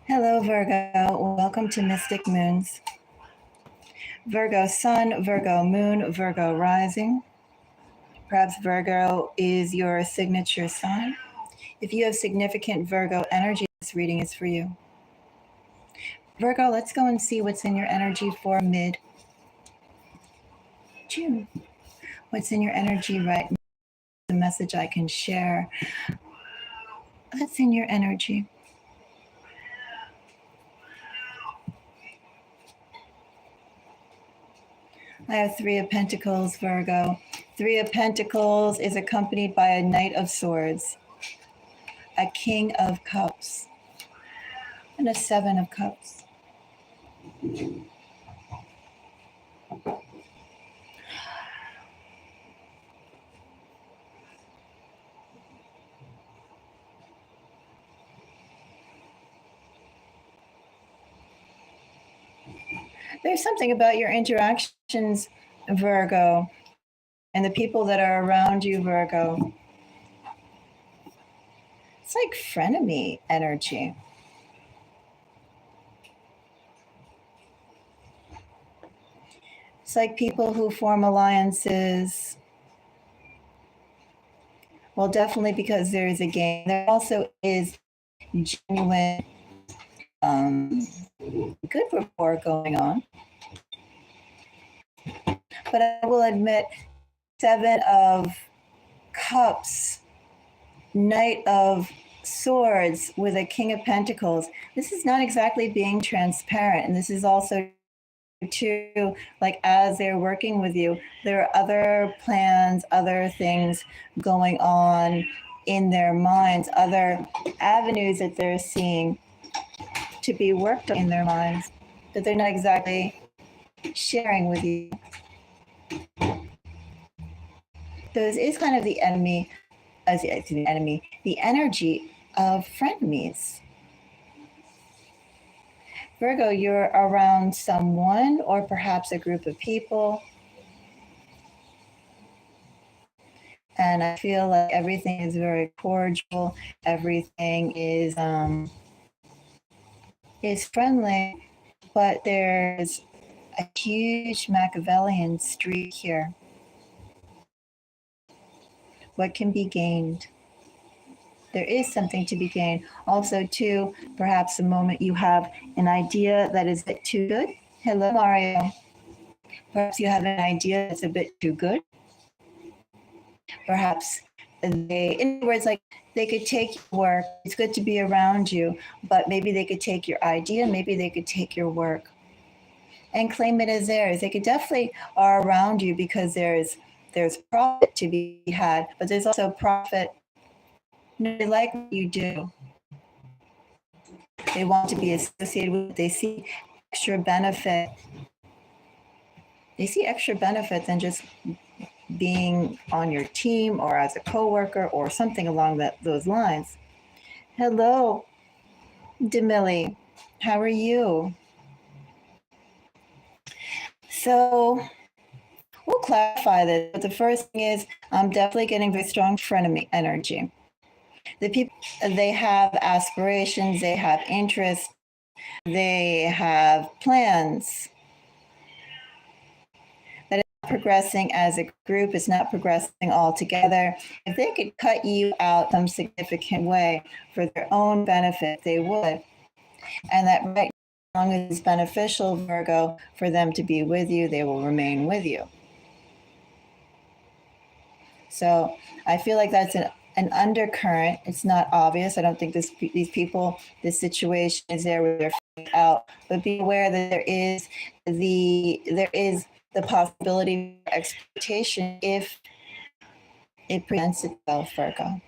Hello, Virgo. Welcome to Mystic Moons. Virgo Sun, Virgo Moon, Virgo Rising. Perhaps Virgo is your signature sign. If you have significant Virgo energy, this reading is for you. Virgo, let's go and see what's in your energy for mid-June. What's in your energy right now? The message I can share. What's in your energy? I have Three of Pentacles, Virgo. Three of Pentacles is accompanied by a Knight of Swords, a King of Cups, and a Seven of Cups. There's something about your interactions, Virgo, and the people that are around you, Virgo. It's like frenemy energy. It's like people who form alliances. Well, definitely because there is a gain. There also is genuine good rapport going on. But I will admit, Seven of Cups, Knight of Swords with a King of Pentacles. This is not exactly being transparent. And this is also too, like as they're working with you, there are other plans, other things going on in their minds, other avenues that they're seeing to be worked on in their minds that they're not exactly sharing with you. So this is kind of the enemy, the energy of frenemies. Virgo, you're around someone or perhaps a group of people, and I feel like everything is very cordial. Everything is friendly, but there's a huge Machiavellian streak here. What can be gained? There is something to be gained. Also, too, perhaps the moment you have an idea that is a bit too good. Hello, Mario. Perhaps you have an idea that's a bit too good. Perhaps in other words, like they could take your work. It's good to be around you, but maybe they could take your idea. Maybe they could take your work and claim it as theirs. They could definitely are around you because there's profit to be had, but there's also profit. They like what you do. They want to be associated with it. They see extra benefit. They see extra benefit than just being on your team or as a coworker or something along those lines. Hello, Demilly. How are you? So we'll clarify this. But the first thing is I'm definitely getting very strong frenemy energy. The people, they have aspirations, they have interests, they have plans. That is not progressing as a group, it's not progressing all together. If they could cut you out some significant way for their own benefit, they would. And that right now, as long as it's beneficial, Virgo, for them to be with you, they will remain with you. So I feel like that's an undercurrent. It's not obvious. I don't think these people, this situation is there where they're out. But be aware that there is the possibility of exploitation if it presents itself, Virgo.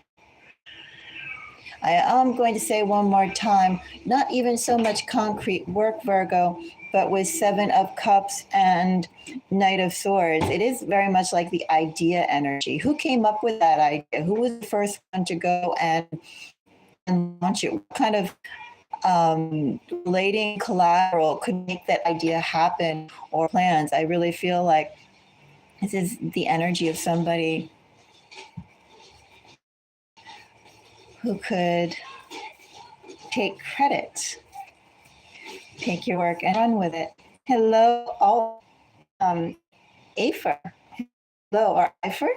I am going to say one more time, not even so much concrete work, Virgo, but with Seven of Cups and Knight of Swords. It is very much like the idea energy. Who came up with that idea? Who was the first one to go and launch it? What kind of relating collateral could make that idea happen or plans? I really feel like this is the energy of somebody who could take credit Take your work and run with it. Hello, all. Afer. Hello, or Ifer?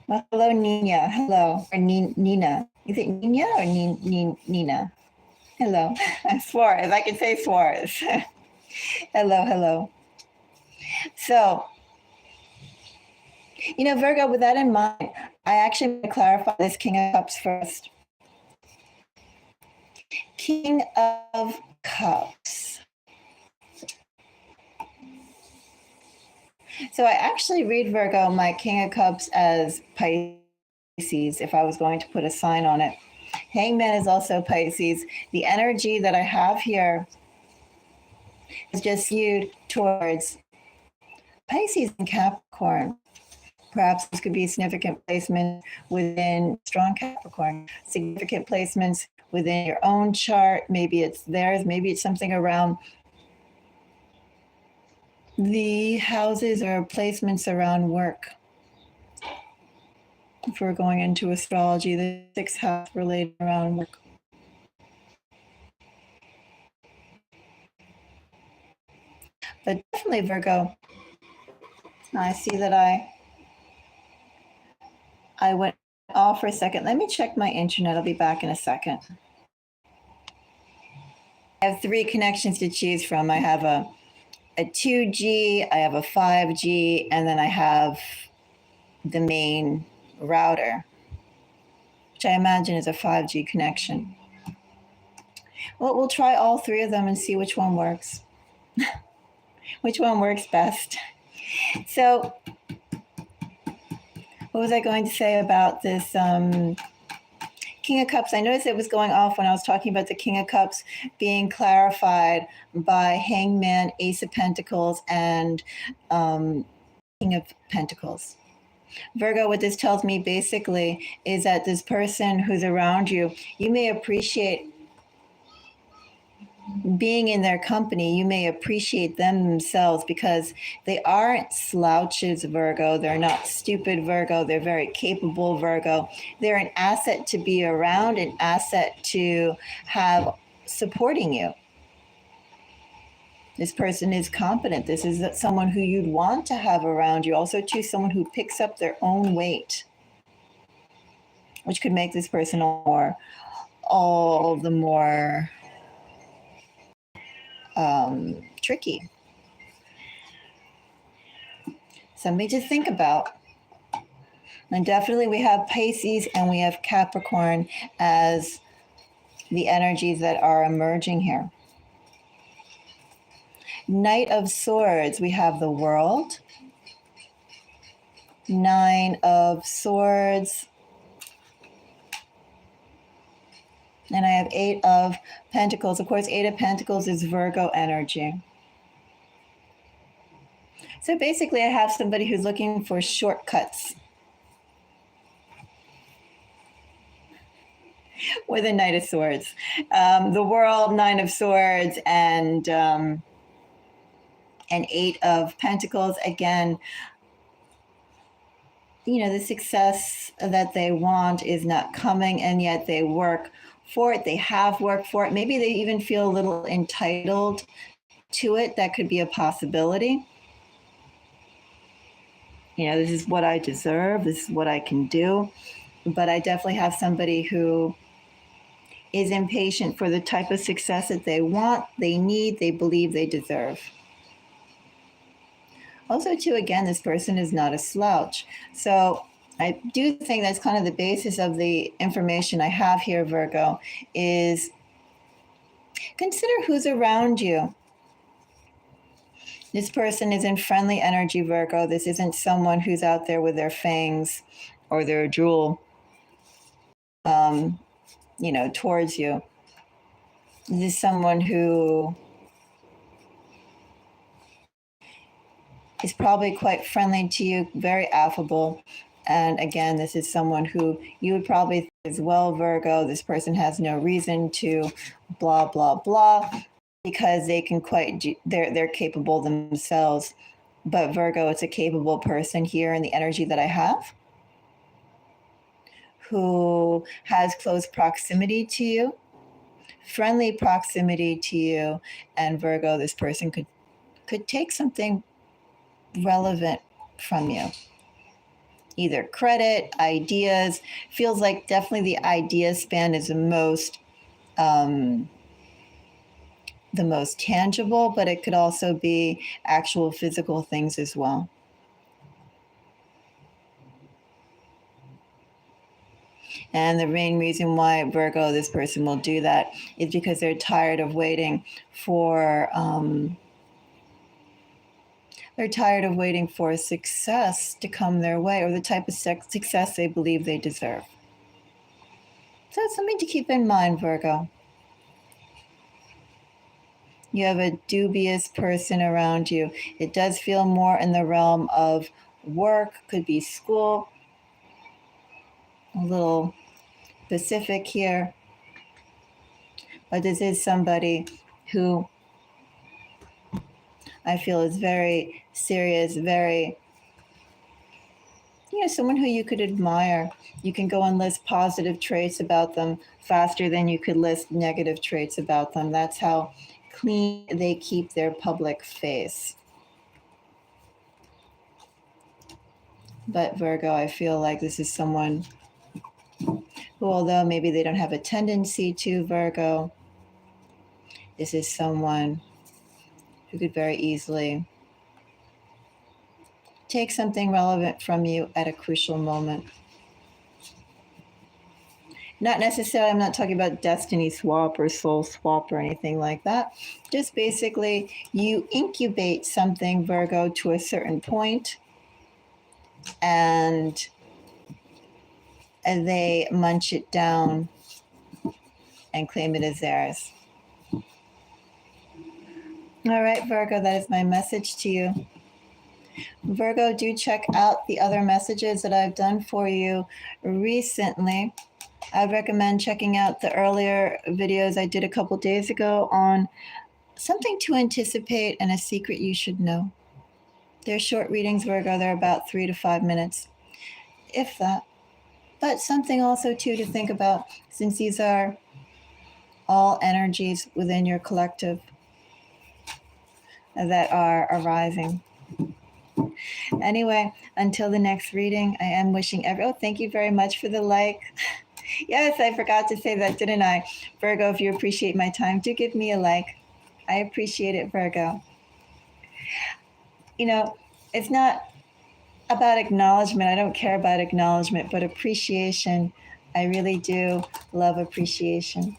Well, hello, Nina. Hello, or Nina. Is it Nina or Nina? Hello. Suarez. I can say Suarez. Hello, hello. So, Virgo, with that in mind, I actually want to clarify this King of Cups first. King of Cups. So I actually read Virgo, my King of Cups, as Pisces, if I was going to put a sign on it. Hangman is also Pisces. The energy that I have here is just skewed towards Pisces and Capricorn. Perhaps this could be significant placement within strong Capricorn, significant placements within your own chart. Maybe it's theirs, maybe it's something around the houses or placements around work. If we're going into astrology, the sixth house related around work. But definitely Virgo. I see that I went off for a second. Let me check my internet. I'll be back in a second. I have 3 connections to choose from. I have a 2G, I have a 5G, and then I have the main router, which I imagine is a 5G connection. Well, we'll try all 3 of them and see which one works. Which one works best. So, what was I going to say about this King of Cups? I noticed it was going off when I was talking about the King of Cups being clarified by Hangman, Ace of Pentacles, and King of Pentacles. Virgo, what this tells me basically is that this person who's around you, you may appreciate being in their company. You may appreciate them themselves because they aren't slouches, Virgo. They're not stupid, Virgo. They're very capable, Virgo. They're an asset to be around, an asset to have supporting you. This person is competent. This is someone who you'd want to have around you. Also, too, someone who picks up their own weight, which could make this person all the more tricky. Something to think about. And definitely we have Pisces and we have Capricorn as the energies that are emerging here. Knight of Swords, we have the World. 9 of Swords. And I have 8 of Pentacles. Of course, 8 of Pentacles is Virgo energy. So basically, I have somebody who's looking for shortcuts with a Knight of Swords. The World, 9 of Swords, and 8 of Pentacles. Again, the success that they want is not coming, and yet they work for it. They have worked for it. Maybe they even feel a little entitled to it. That could be a possibility. This is what I deserve. This is what I can do. But I definitely have somebody who is impatient for the type of success that they want, they need, they believe they deserve. Also, too, again, this person is not a slouch. So I do think that's kind of the basis of the information I have here, Virgo, is consider who's around you. This person is in friendly energy, Virgo. This isn't someone who's out there with their fangs or their jewel, towards you. This is someone who is probably quite friendly to you, very affable. And again, this is someone who you would probably think as well, Virgo. This person has no reason to blah, blah, blah, because they can they're capable themselves. But Virgo, it's a capable person here in the energy that I have, who has close proximity to you, friendly proximity to you. And Virgo, this person could take something relevant from you. Either credit, ideas. Feels like definitely the idea span is the most tangible, but it could also be actual physical things as well. And the main reason why Virgo, this person will do that is because they're tired of waiting for success to come their way, or the type of success they believe they deserve. So it's something to keep in mind, Virgo. You have a dubious person around you. It does feel more in the realm of work, could be school, a little specific here. But this is somebody who I feel is very serious, very, someone who you could admire. You can go and list positive traits about them faster than you could list negative traits about them. That's how clean they keep their public face. But Virgo, I feel like this is someone who, although maybe they don't have a tendency to, Virgo, this is someone who could very easily take something relevant from you at a crucial moment. Not necessarily, I'm not talking about destiny swap or soul swap or anything like that. Just basically, you incubate something, Virgo, to a certain point, and they munch it down and claim it as theirs. All right, Virgo, that is my message to you. Virgo, do check out the other messages that I've done for you recently. I'd recommend checking out the earlier videos I did a couple days ago on something to anticipate and a secret you should know. They're short readings, Virgo. They're about 3 to 5 minutes, if that. But something also, too, to think about, since these are all energies within your collective that are arising. Anyway, until the next reading, I am wishing thank you very much for the like. Yes, I forgot to say that, didn't I? Virgo, if you appreciate my time, do give me a like. I appreciate it, Virgo. It's not about acknowledgement. I don't care about acknowledgement, but appreciation. I really do love appreciation.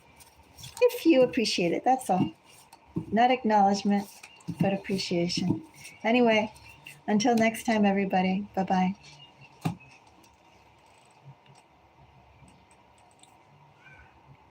If you appreciate it, that's all. Not acknowledgement, but appreciation. Anyway, until next time, everybody. Bye-bye.